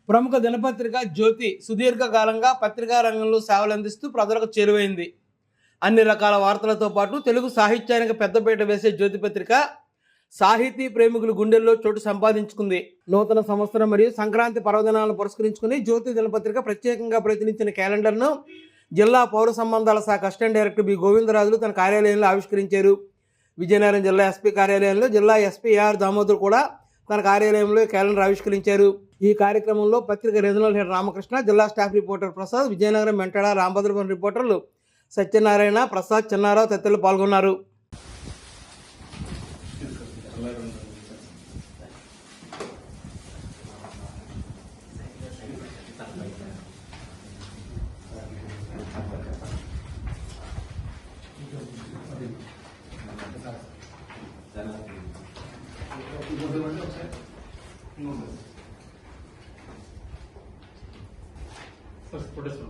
ప్రముఖ దినపత్రిక జ్యోతి సుదీర్ఘకాలంగా పత్రికా రంగంలో సేవలందిస్తూ ప్రజలకు చేరువైంది. అన్ని రకాల వార్తలతో పాటు తెలుగు సాహిత్యానికి పెద్దపీట వేసే జ్యోతి పత్రిక సాహితీ ప్రేమికుల గుండెల్లో చోటు సంపాదించుకుంది. నూతన సంవత్సరం మరియు సంక్రాంతి పర్వదినాలను పురస్కరించుకుని జ్యోతి దినపత్రిక ప్రత్యేకంగా ప్రచురించిన క్యాలెండర్ను జిల్లా పౌర సంబంధాల శాఖ అసిస్టెంట్ డైరెక్టర్ బి గోవిందరాజులు తన కార్యాలయంలో ఆవిష్కరించారు. విజయనగరం జిల్లా ఎస్పీ కార్యాలయంలో జిల్లా ఎస్పీ ఆర్ దామోదర్ కూడా తన కార్యాలయంలో క్యాలెండర్ ఆవిష్కరించారు. ఈ కార్యక్రమంలో పత్రిక రీజనల్ హెడ్ రామకృష్ణ, జిల్లా స్టాఫ్ రిపోర్టర్ ప్రసాద్, విజయనగరం మెంటడ రాంభద్రపురం రిపోర్టర్లు సత్యనారాయణ, ప్రసాద్, చిన్నారావు తదితరులు పాల్గొన్నారు. First photos